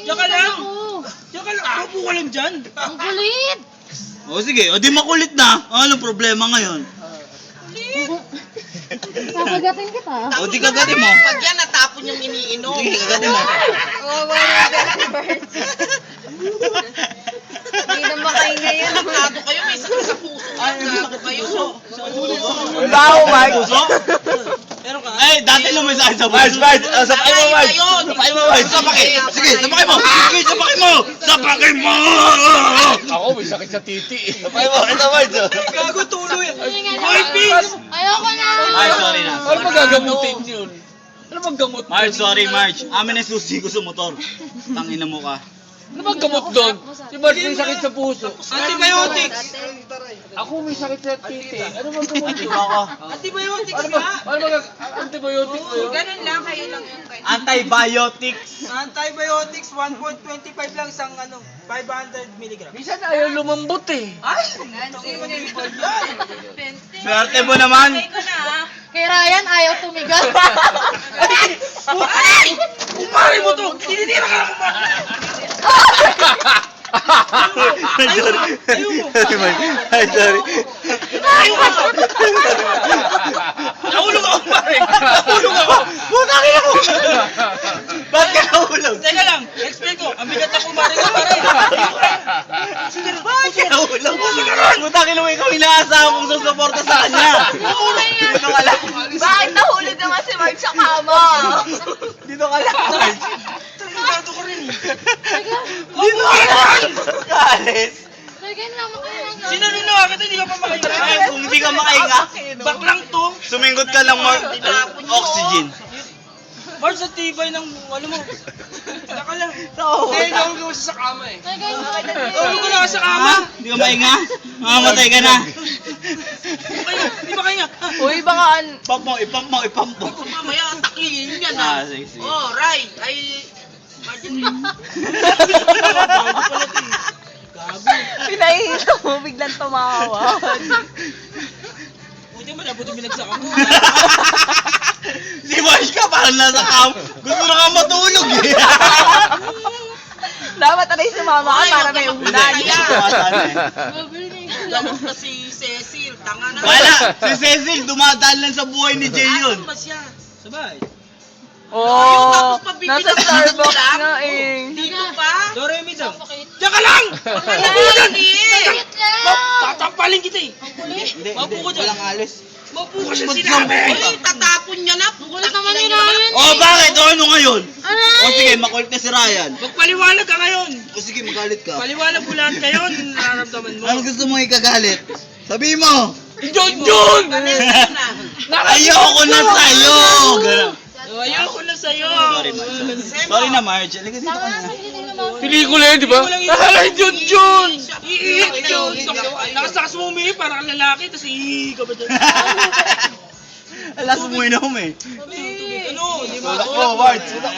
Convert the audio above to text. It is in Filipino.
Diyan ka lang! Diyan ka lang! Ako ka lang dyan! Ang kulit! O sige, o di makulit na. Anong problema ngayon? Kakagatin kita. O di kagatin mo. Pag yan, natapon yung iniinom. Sige, kagatin mo. Hindi na makahinga yan. Nagtado kayo, may sakit sa puso. Nagtado kayo. Wala ako, Mike. Puso? Meron ka? Ay, dati lang may sakit sa Mike, puso. Mike. Sapakay mo, Mike. Ayun. Sapakay mo, Mike. Sapakay! Sige, sapakay mo! Sige, sapakay mo! Sapakay mo! Ako, may sakit sa titi. Sapakay mo, ito, Mike. Gago tuloy! Hoy, Peace! Ayoko na! Marge, sorry na. Ano magagamutin yun? Ano maggamot? Marge, sorry, Marge. Amin na susi ko sa motor. Tangina mo ka. Ano maggamot doon? Si Marge may sakit sa puso. Antibiotics! Ako may sakit sa titi. Ano maggamot Di doon? ba ako? Antibiotics Ano nga! antibiotic ba yun? Ganun lang, kayo lang yung kayo. Antibiotics. Antibiotics, 1.25 lang isang 500 mg. Minsan ayaw lumambot eh. Ay! Swerte mo naman. Kay Ryan, ayaw tumigas. Ay! Kumpare mo to! Tinitira ka na kumpare! Ay, sorry. Sorry, Marge. Ay, sorry. Nahulog ako kumpare! Nahulog ako! Putangin ako! Ba't ka nahulog? Teka lang, explain ko. Ang bigat na kumpare ko pare. Bakit ka nahulog? Putangin mo, ikaw inaasahan kong susuporta sa kanya. Dito ka lang. Bakit nahulog naman si Mark sa kama? Dito ka lang, Marge. Traligado ko rin. Dito ka lang! Kaalis. Lagyan lang makahinga. Sino rin nakakita, hindi ka pa makahinga. Ay, kung hindi ka makahinga, Baklang to. suminggot ka lang, oxygen. Mars, sa tibay ng ano mo. Teka lang. Hindi, nahulog siya sa kama eh. Lagyan mo. Nahulog ko na sa kama. Hindi ka mahinga? Mamamatay ka na. Hindi ba kahinga? Uy, baka Ipump mo, ipump mo, ipump mo. Mamaya, takihin yan Ah, ah. sige, sige. Oh, Ray. Ay, Marjorie. pinahihilo mo, biglang tumawa. Buti mo na, buti binagsakan mo. Si Marge ka parang nasa cam. Gusto na ka matulog eh. Dapat na rin sumama ka para may Hindi, ulan. hindi ko masama eh. Lamok na si Cecil. Tanga na. Wala, si Cecil dumadaan lang sa buhay ni Jay yun. Asan ba siya? Sabay. Ayun, tapos pabibigyan nasa ka Starbucks lang. na eh. Dito pa? Doremi daw. Diyan ka lang! Hindi. Tatampalin kita eh. Hindi, Maupo ko dyan. walang alis. Maupo ka siya Ba't sinabi. Ay, tatapon niya na. Kulit naman ni Ryan. Oh, bakit? O, ano ngayon? Aray! O sige, makulit na si Ryan. Magpaliwanag ka ngayon. O sige, magalit ka. Paliwanag mo lahat ngayon. Nararamdaman mo. Ano gusto mo ikagalit? Sabihin mo! Junjun! Ayoko na sa'yo! Ganun. Ayoko na sa'yo. Sorry, Marge. Sorry na, Marge. Halika dito ka na. Pelikula yun, di ba? Ay, Junjun! Iihik yun. Nakasakas mo umihi para kang lalaki, tapos iihik ka ba dyan? Alas mo inom eh. Ano? Di ba? Tulak mo, Marge. Tulak